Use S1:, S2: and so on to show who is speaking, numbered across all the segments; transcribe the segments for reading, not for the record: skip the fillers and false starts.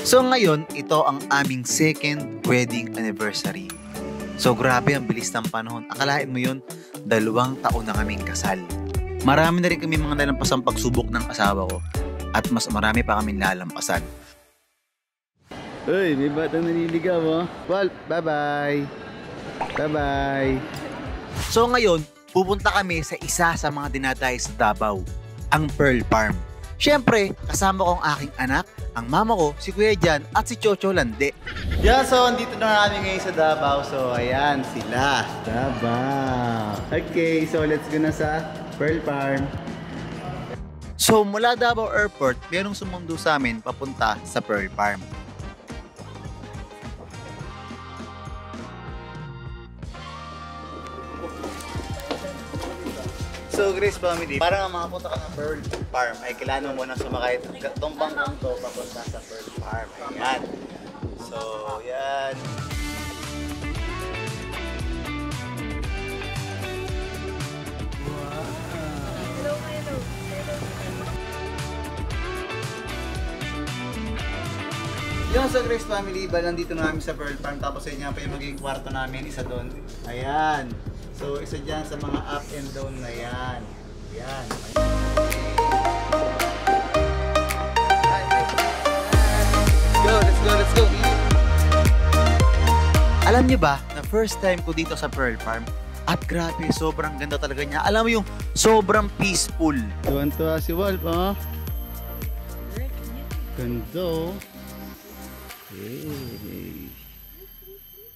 S1: So ngayon, ito ang aming second wedding anniversary. So grabe, ang bilis ng panahon. Akalain mo yun, 2 taon na kaming kasal. Marami na rin kami mga nalampasang pagsubok ng asawa ko. At mas marami pa kaming lalampasan. Uy, may batang naliligaw mo. Well, bye-bye. Bye-bye. So ngayon, pupunta kami sa isa sa mga dinadayo sa Davao, ang Pearl Farm. Siyempre, kasama ko ang aking anak, ang mama ko, si Kuya Jan, at si Chocho Lande. Yeah, so andito na kami ngayon sa Davao. So ayan sila, Davao. Okay, so let's go na sa Pearl Farm. So mula Davao Airport, merong sumundo sa amin papunta sa Pearl Farm. So Grace Family, para nga makapunta ka ng Pearl Farm ay kailangan mo na sumakay itong bangkang to papunta sa Pearl Farm. Ayan. So, yan. Wow. Hello, hello. Yung sa Grace Family, nandito na kami sa Pearl Farm, tapos yun nga pa yung magiging kwarto namin, isa doon. Ayan. So, isa dyan sa mga up and down na yan. Yan. Let's go, let's go. Alam niyo ba, na first time ko dito sa Pearl Farm, at grabe, sobrang ganda talaga niya. Alam mo yung sobrang peaceful. Tuwan-tuwa si Wolf, oh. Ganda. Hey.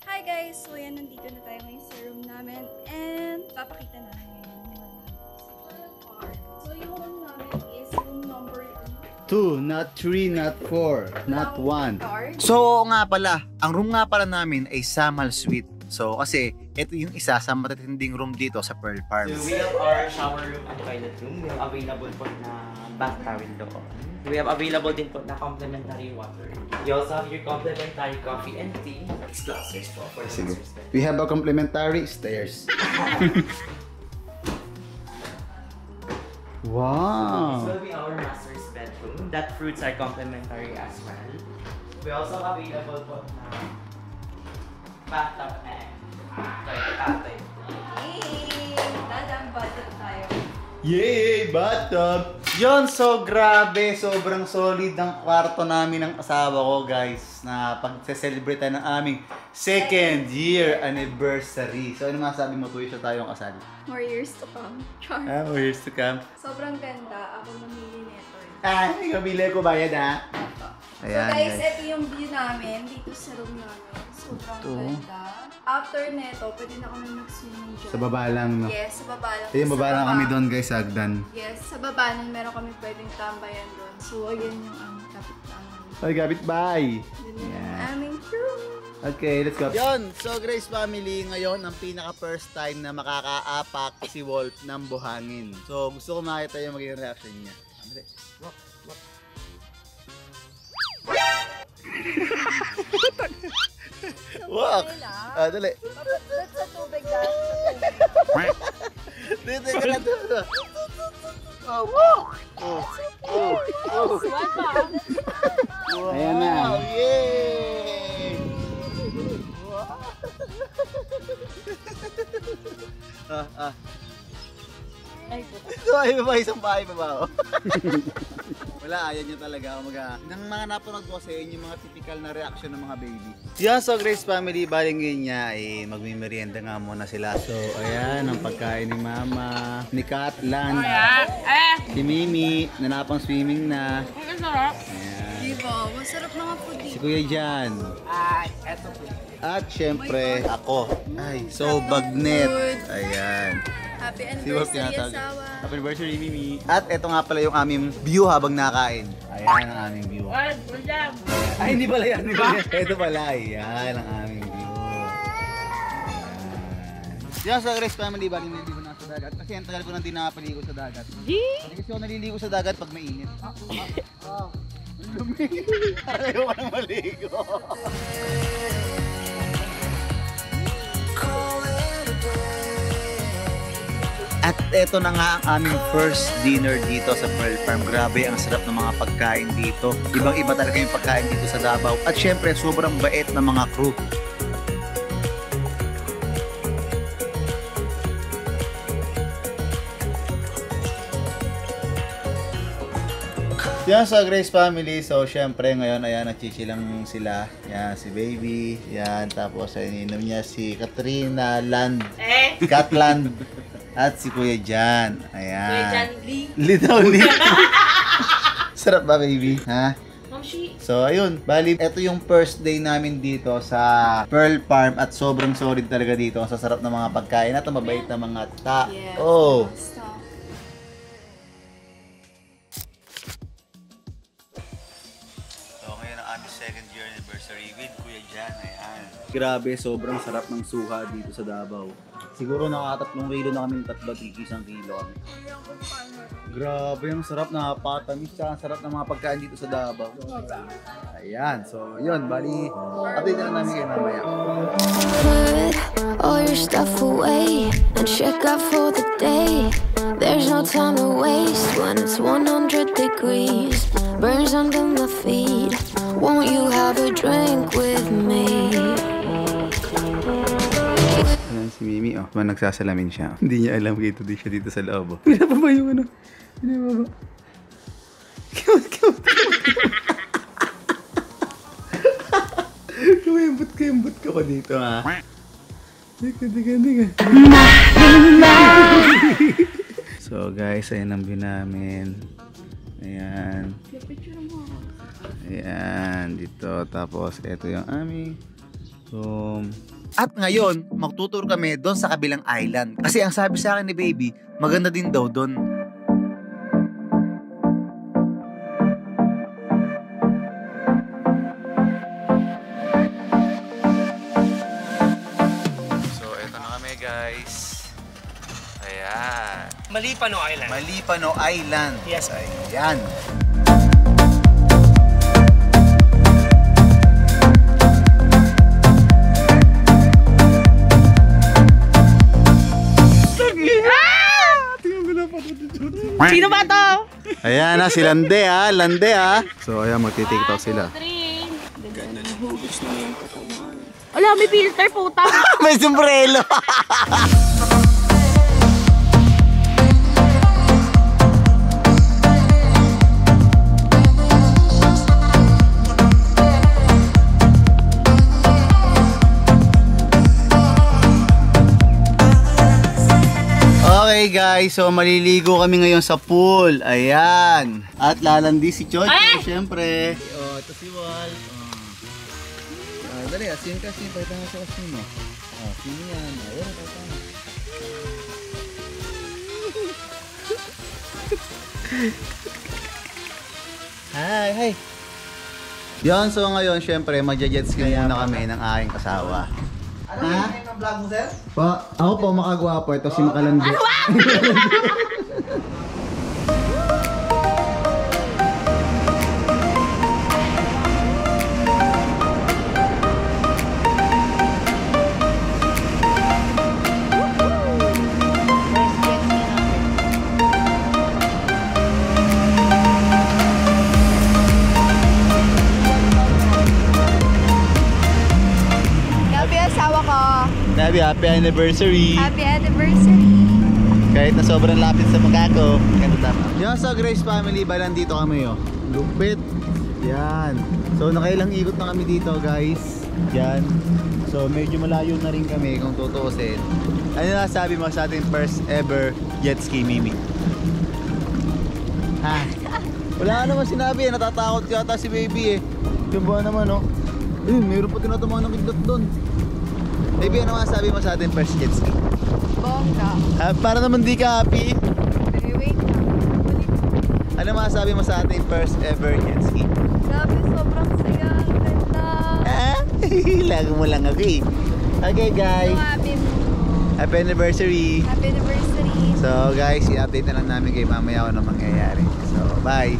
S2: Hi guys! So yan, nandito na tayo ngayon sa room namin and papakita namin yung mga So yung room namin is room number
S1: 2, not 3, not 4, not 1. So nga pala, ang room nga pala namin ay Samal Suite. So kasi ito yung isa sa matitinding room dito sa Pearl Farm.
S3: So we have our shower room and toilet room. We have available po na bath towel doon. We have available din po na complimentary water. You also have your complimentary coffee and tea. It's glasses po for the masters bed.
S1: We have a complimentary stairs. Wow!
S3: This will be our master's bedroom. That fruits are complimentary as well. We also have available po na bathtub and toilet.
S2: Yay! Dadang budget tayo.
S1: Yay! Bathtub! Yun, so grabe, sobrang solid ang kwarto namin ng asawa ko, guys, na pag-celebrate tayo ng aming second year anniversary. So ano masabi mo, tuwi siya tayong kasal?
S2: More years to come. Char.
S1: More years to come.
S2: Sobrang ganda. Ako namili nito eh.
S1: Ikaw bili ko bayad, ha? Ayan,
S2: so guys, ito yung view namin dito sa room namin. Sobrang ganda. After neto, pwede na kami mag-swimming dyan.
S1: Sa baba lang, no?
S2: Yes, sa baba lang.
S1: Yung baba lang kami doon, guys, sa Agdan.
S2: Yes, sa baba nun meron kami pwedeng tambayan doon. So, ayan yung aming kapit-bahay.
S1: Ay, kapit-bahay!
S2: Yun yung aming room.
S1: Okay, let's go. Yon, so Grace Family, ngayon ang pinaka first time na makakaapak si Wolf ng buhangin. So, gusto ko makita yung magiging reaction niya. Walk, walk. Walk! Dali.
S2: Ba't sa tubig lang?
S1: Dito ka lang dito. Oh, walk! Ayan na. Yay! Wow! So, ay ba isang bahay pa ba? Wala, ayan nyo talaga. Nang mga napanood ko kasi, yun yung mga typical na reaction ng mga baby. Yeah, so Grace Family, baling yun niya, magmimerienda nga muna sila. So, ayan, ang pagkain ni Mama, ni Katlan, si Mimi, nanapang swimming na. Ayan.
S2: Diba? Masarap mga food dito.
S1: Si Kuya Jan.
S3: Eto po.
S1: At syempre, ako. Ay, so bagnet. Ayan.
S2: Happy
S1: Si Wolf
S2: anniversary,
S1: tinatawag.
S2: asawa.
S1: Happy anniversary, Mimi. At ito nga pala yung aming view habang nakain. Ayan ang aming view. Ay, hindi pala yan. Ito pala. Ayan ang aming view. Yan sa Grace Family, bagay naliligo na sa dagat. Kasi ang tagal ko nang di nakapaligo sa dagat. Kasi ako naliligo sa dagat pag mainit. Lumi. Ayaw ka nang maligo. At At eto na nga ang aming first dinner dito sa Pearl Farm. Grabe, ang sarap ng mga pagkain dito. Ibang-iba talaga yung pagkain dito sa Davao. At syempre, sobrang bait ng mga crew. Yan sa Grace Family. So, syempre, ngayon, ayan, nagchichilang sila. Yan, si Baby. Yan, tapos, ininom niya si Katrina Land. Catland. At si Kuya Jan. Ayan.
S4: Kuya Jan Lee.
S1: Litaw Lee. Sarap ba, Baby? Ha?
S4: Mamshi.
S1: So, ayun. Bali, ito yung first day namin dito sa Pearl Farm. At sobrang solid talaga dito. Ang sasarap ng mga pagkain at ang mabait na mga tao. Oh. Second year anniversary with Kuya Jan. Ayan. Grabe, sobrang sarap ng suha dito sa Davao. Siguro nakatatlong kilo na kami, isang kilo kami. Grabe, ang sarap na patamis. Ang sarap ng mga pagkain dito sa Davao. Ayan, so yun, bali, update na lang namin kayo mamaya.
S5: Put all your stuff away and check out for the day. There's no time to waste when it's 100 degrees. Burns under my feet. Won't you have a drink with me?
S1: Ayan si Mimi, oh. Nagsasalamin siya. Hindi niya alam kito di siya dito sa loob. Pinapa ba yung ano? Pinapa ba? Kuyambot ka pa dito, ha? Diga. So, guys, ayan ang view namin. Ayan. Ayan, dito. Tapos, ito yung aming room. At ngayon, magtutur kami doon sa kabilang island. Kasi ang sabi sa akin ni Baby, maganda din daw doon. So, ito na kami, guys. Ayan.
S6: Malipano Island.
S1: Malipano Island.
S6: Yes.
S1: Ayan.
S4: Sino ba to?
S1: Ayan na, si Lande ha. Lande ha. So, ayan, magti-tiktok sila.
S4: Wala, may filter puta.
S1: May sombrero. Okay guys, so maliligo kami ngayon sa pool. Ayan. At lalandi si Chocho, syempre. Oh, ito si Wal. Dali, asin ka, asin. Pakita nga sa asin mo. Asin yan. Ayan, pakita nga. Hi. Yan, so ngayon, syempre, magja-jet ski muna kami ng aking kasawa. Ano yung ng vlog mo, sir? Ako po, makagwapo. Ito si Makalandi. Happy anniversary!
S2: Happy anniversary!
S1: Kahit na sobrang lapit sa magako. Ganito tama. Yan sa Grace Family, balan dito kami oh. Lupit. Yan. So nakailang ikot na kami dito guys. Yan. So medyo malayo na rin kami kung tutuusin. Ano na sabi mo sa ating first ever jet ski, Mimi? Ha? Wala ka naman sinabi eh. Natatakot yata si Baby eh. Yung buwan naman oh. Ayun, mayroon pa tinatamaan ng kidlat doon. Baby, ano masasabi mo sa ating first jet ski?
S2: Bongga.
S1: Para naman di ka happy.
S2: Wait lang.
S1: Ano masasabi mo sa ating first ever jet ski?
S2: Grabe, sobrang saya. Ang ganda.
S1: Lago mo lang ako eh. Okay guys.
S2: So happy.
S1: Happy anniversary.
S2: Happy anniversary.
S1: So guys, i-update na lang namin kayo mamaya kung ano mangyayari. So bye.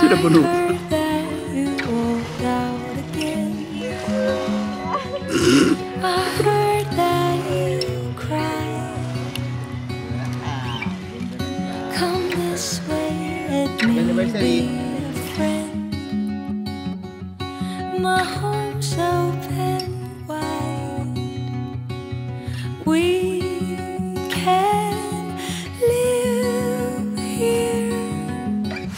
S5: heard that you walked out again. I heard that you cried. Come this way, let me be a friend. My home's open wide. We can live here.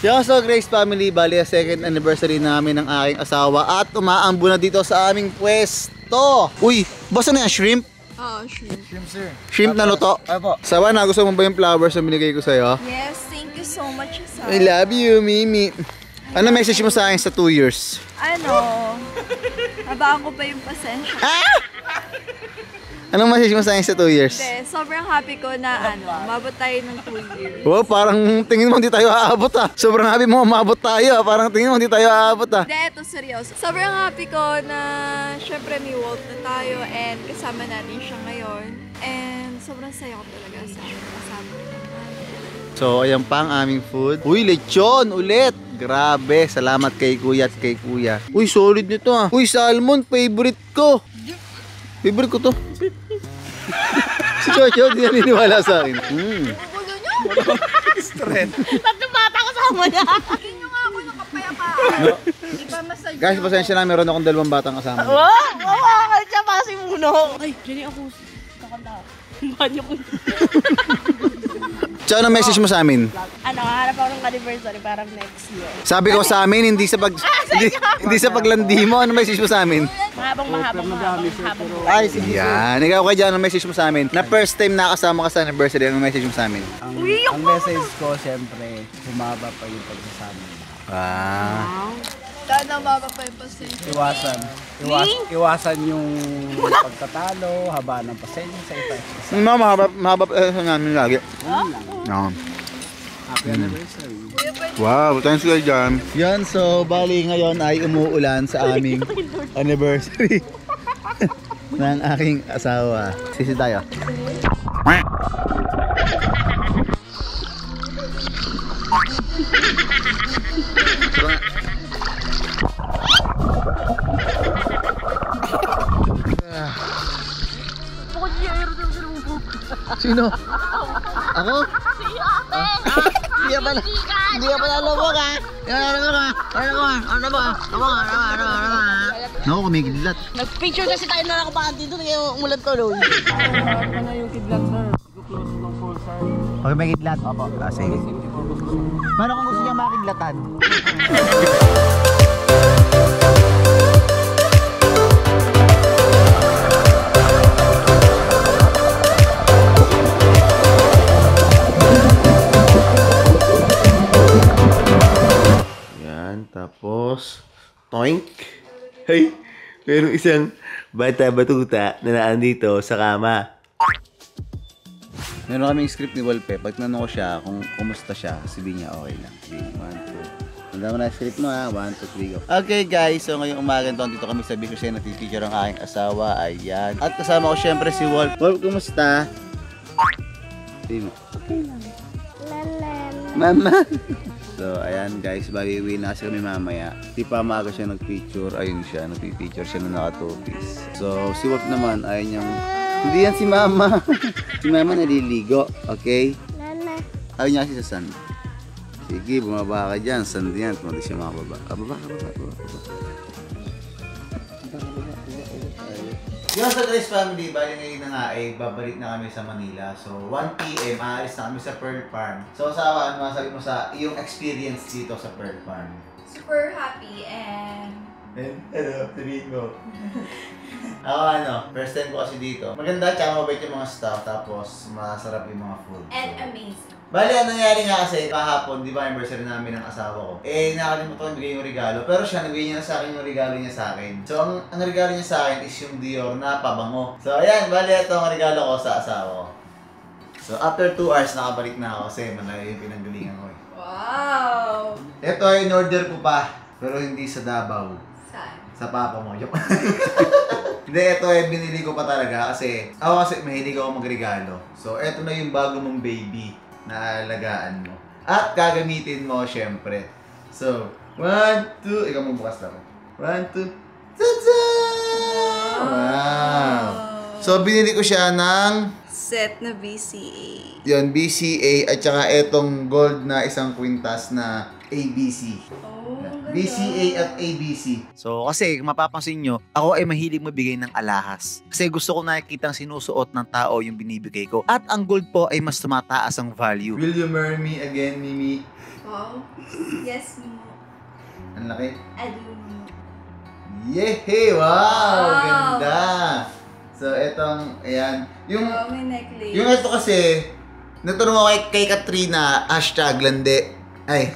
S1: Yo, so Grace Family, bali second anniversary namin ng aking asawa at umaambo na dito sa aming pwesto. Uy, basta na yan, shrimp?
S2: Oh, shrimp.
S1: Shrimp, sir. Shrimp na luto?
S6: Apo.
S1: Sawa na, gusto mo ba yung flowers na binigay ko sa'yo?
S2: Yes, thank you so much, Sa.
S1: I love you, Mimi. Ano message mo sa akin sa 2 years?
S2: Ano? Habaan ko pa yung pasensya.
S1: Anong message mo sa akin sa 2 years?
S2: Hindi, sobrang happy ko na mabot tayo ng 2 years.
S1: Wow, parang tingin mo hindi tayo aabot ah. Sobrang happy mo, maabot tayo ah. Parang tingin mo hindi tayo aabot ah.
S2: Hindi, ito seryoso. Sobrang happy ko na syempre may Walt na tayo and kasama natin siya ngayon. And sobrang saya ko talaga sa kasama rin naman.
S1: So, ayan pa ang aming food. Uy, lechon ulit. Grabe, salamat kay kuya at kay kuya. Uy, solid nito ah. Uy, salmon, favorite ko. Favorite ko to. Si Chocho, di naniniwala sa akin.
S4: Tatlong bata kasama niya.
S2: Hindi nyo nga ako nakapayapaan. Iba masaya.
S1: Guys, pasensya na, meron akong 2 batang kasama.
S4: Wow, siya pa si Muno. Ay, Jenny, ako kakanta. Banyo ko.
S1: So, anong message mo sa amin?
S4: Ano, harap ako ng anniversary para next year.
S1: Sabi ko sa amin, hindi sa hindi sa paglandi mo. Anong message mo sa amin?
S4: Mahabang.
S1: Ay, sige. Yan. Ikaw kay Jan, anong message mo sa amin? Na first time nakasama ka sa anniversary, anong message mo sa amin?
S6: Ang message ko, siyempre, humaba pa yung pagsasama.
S1: Ah.
S2: Sana mababa pa yung pasensya.
S6: Iwasan yung pagtatalo, haba ng pasensya sa iba.
S1: Mahaba sa namin lagi. No.
S6: Happy anniversary.
S1: Wow, thanks kay Jan. Yan, so bali ngayon ay umuulan sa aming anniversary ng aking asawa. Sisi tayo. Sino? Ako?
S4: Si ate!
S1: Hindi ka pala. Hindi ka pala lumog ha. Naku, kumigidlat.
S4: Nag-picture kasi tayo na nakapakan dito, umulat ko doon.
S6: Ano na yung kidlat, sir? Close ng full, sir.
S1: Okay, may kidlat? Opo. Sige. Paano kung gusto niya makidlatan? Tapos, toink. Hey, merong isang bata-batuta na naandito sa kama. Meron kaming script ni Wolpe. Pag tinanong ko siya kung kumusta siya, sabihin niya okay lang. 1, 2. Tanda mo na script mo ha. 1, 2, 3, go. Okay guys, so ngayong umaga dito kami sa Bicol City. Nagpipicture ang aking asawa. Ayan. At kasama ko syempre si Wolf. Wolf, kumusta? Sabihin mo. Okay lang. Mama. So, ayan guys, bali-uwi na kasi kami mamaya. Di pa maaga siya nag-picture. Ayun siya, nag-picture siya na naka-2-piece. So, si Wolf naman, ayun yung... Hindi yan si Mama. Si Mama naliligo, okay? Mama. Ayun niya si sa sand. Sige, bumaba ka dyan. Sand yan, kung hindi siya makababa. Baba. Yung sa Grace Family, bali ngayon na nga ay babalik na kami sa Manila. So 1 PM, aalis na kami sa Pearl Farm. So asawa, ano masabi mo sa iyong experience dito sa Pearl Farm?
S2: Super happy and...
S1: Ano, sabihin mo. Ako first time ko kasi dito. Maganda, tsaka mabait yung mga staff, tapos masarap yung mga food.
S2: And amazing.
S1: Bali, ang nangyari nga kasi kahapon, di ba, anniversary namin ng asawa ko. Nakalimutan ko bigay yung regalo, pero siya, nabigay niya na sa akin yung regalo niya sa akin. So, ang regalo niya sa akin is yung Dior na pabango. So, ayan, bali, ito ang regalo ko sa asawa ko. So, after 2 hours, nakabalik na ako kasi malayo yung pinanggalingan ko.
S2: Wow!
S1: Ito ay in-order ko pa, pero hindi sa Davao.
S2: Saan?
S1: Sa papa mo. Hindi, ito ay binili ko pa talaga kasi ako kasi mahilig ako magregalo. So, ito na yung bago mong baby na alagaan mo. At gagamitin mo, syempre, So, 1, 2, ikaw magbukas lang. 1, 2, tada! Wow! So, binili ko siya ng
S2: Set na BCA.
S1: yun, BCA at saka etong gold na isang kwintas na ABC.
S2: Oh, ang ganda.
S1: BCA at ABC. So, kasi kung mapapansin nyo, ako ay mahilig mabigay ng alahas. Kasi gusto ko nakikita ang sinusuot ng tao yung binibigay ko. At ang gold po ay mas tumataas ang value. Will you marry me again, Mimi?
S2: Wow. Yes, Momo.
S1: Ang laki.
S2: I do, Momo.
S1: Yehey! Wow!
S2: Wow!
S1: Ganda! So, etong, ayan. Yung,
S2: Wow, may necklace.
S1: yung ito kasi, natanong ako kay Katrina, #lande. Ay.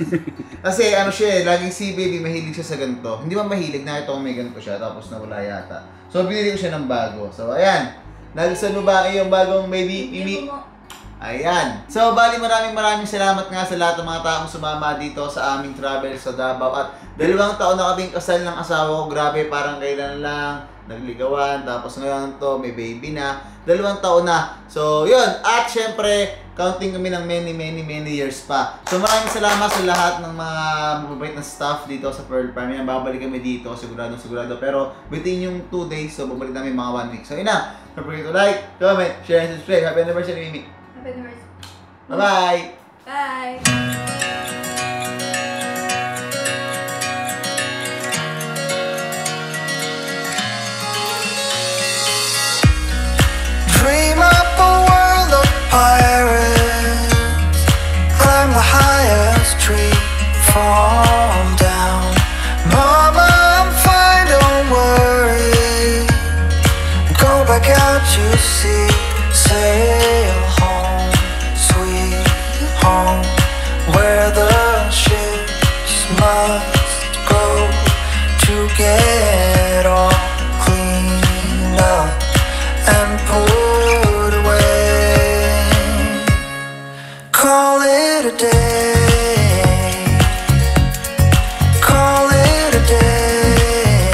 S1: Kasi ano siya laging si baby mahilig siya sa ganito. Hindi man mahilig, nakita ko may ganito siya, tapos nawala yata. So, binili ko siya ng bago. So, ayan. Nagustuhan mo ba yung bagong baby, Mimi? Ayan. So, bali maraming salamat nga sa lahat ng mga taong sumama dito sa aming travel sa Davao. At 2 taon na kaming kasal ng asawa ko. Grabe, parang kailan lang nagligawan. Tapos ngayon to, may baby na. 2 taon na. So, yun. At syempre, counting kami ng many years pa. So, maraming salamat sa lahat ng mga mababait na staff dito sa Pearl Farm. Yan, babalik kami dito. Sigurado. Pero, within yung 2 days, so babalik namin mga 1 week. So, yun na. Don't forget to like, comment, share, and subscribe. Happy anniversary, Mimi.
S2: Happy anniversary.
S1: Bye-bye!
S2: Bye!
S7: Dream up a world of pirates, climb the highest tree, fall down. Mama, I'm fine, don't worry. Go back out, you see, sail home, sweet home, where the ships must go to get all cleaned up and put away. Call it a day. Call it a day.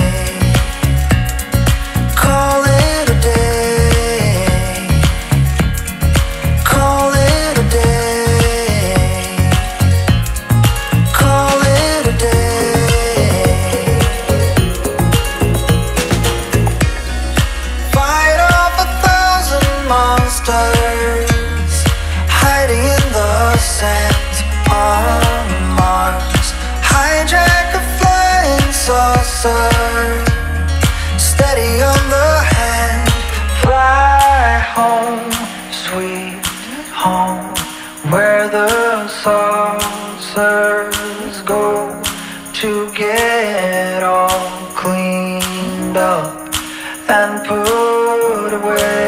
S7: Call it a day. Call it a day. Call it a day. Fight off 1,000 monsters hiding in the sands on Mars. Hijack a flying saucer, steady on the hand. Fly home, sweet home, where the saucers go to get all cleaned up and put away.